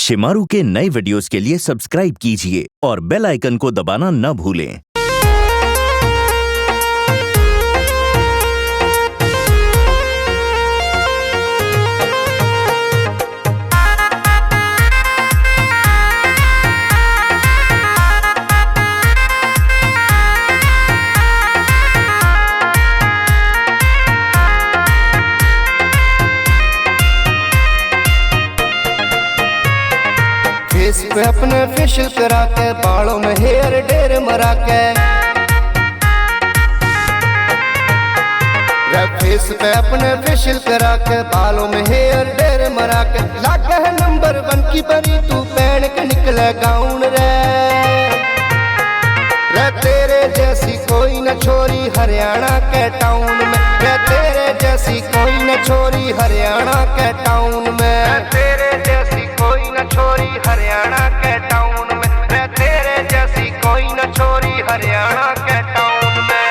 शिमारू के नए वीडियोस के लिए सब्सक्राइब कीजिए और बेल आइकन को दबाना न भूलें। फेस पे अपने फेशियल करा के, बालों में हेयर डेर मरा के, फेस पे अपने फेशियल करा के, बालों में हेयर डेर मरा के, लागे है नंबर 1 की परी, तू पहन के निकले गाउन रे तेरे जैसी कोई न छोरी हरियाणा के टाउन में, तेरे जैसी कोई न छोरी हरियाणा के टाउन में, तेरे जैसी कोई न छोरी हरियाणा के टाउन में, तेरे जैसी कोई न छोरी हरियाणा के टाउन में।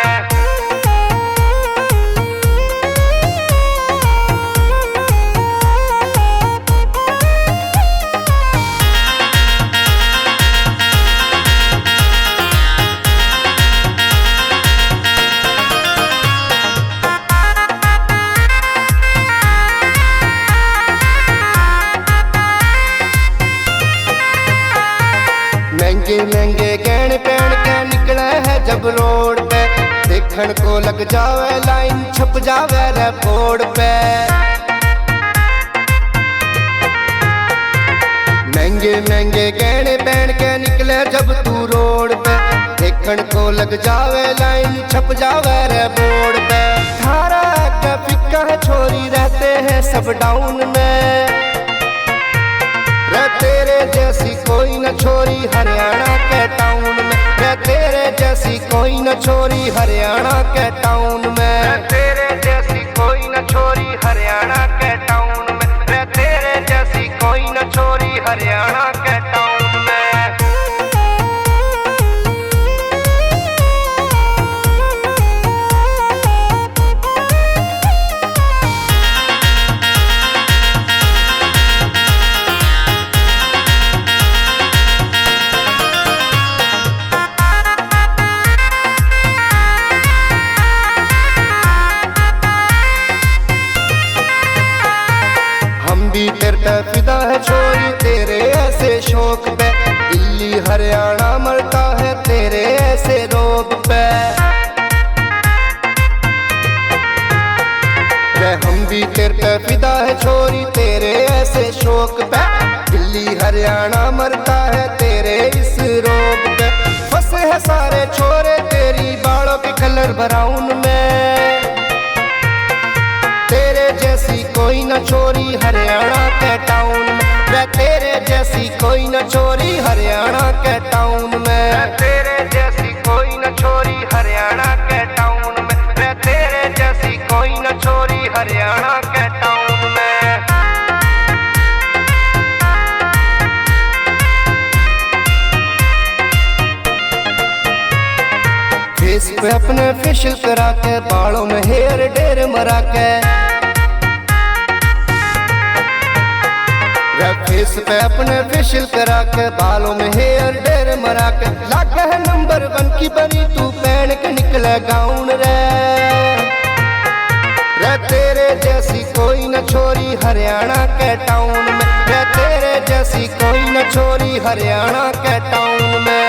महंगे महंगे गहने पहन के निकला है जब रोड पे, देखने को लग जावे लाइन छप जावे रे बोर्ड पे। महंगे महंगे गहने पहन के निकले जब तू रोड पे, देखने को लग जावे लाइन छप जावे रे बोर्ड पे। थारा का फिक्का है छोरी रहते हैं सब डाउन में, तेरे जैसी कोई न छोरी हरियाणा के टाउन में, तेरे जैसी कोई न छोरी हरियाणा के टाउन में, तेरे जैसी कोई न छोरी हरियाणा के टाउन में, तेरे जैसी कोई न छोरी हरियाणा के टाउन में। भी तेरे पे फिदा है छोरी तेरे ऐसे शौक पे, दिल्ली हरियाणा मरता है तेरे ऐसे रोग पे। हम भी तेरे पे फिदा है छोरी तेरे ऐसे शौक पे, दिल्ली हरियाणा मरता है तेरे इस रोग पे। फंसे है सारे छोरे तेरी बालों के कलर ब्राउन में, तेरे जैसी कोई न छोरी हरियाणा के टाउन में, तेरे जैसी कोई न छोरी हरियाणा के टाउन में, तेरे जैसी कोई न छोरी हरियाणा के टाउन में, तेरे जैसी कोई न छोरी हरियाणा के टाउन में। फेस पे अपने फेशियल करा के, बालों में हेयर डेर मरा के, फेस पे अपने फेशियल करा के, बालों में हेयर डेर मरा के, लागे है नंबर 1 की बनी, तू पहन के निकले गाउन रे तेरे जैसी कोई न छोरी हरियाणा के टाउन में, तेरे जैसी कोई न छोरी हरियाणा के टाउन में।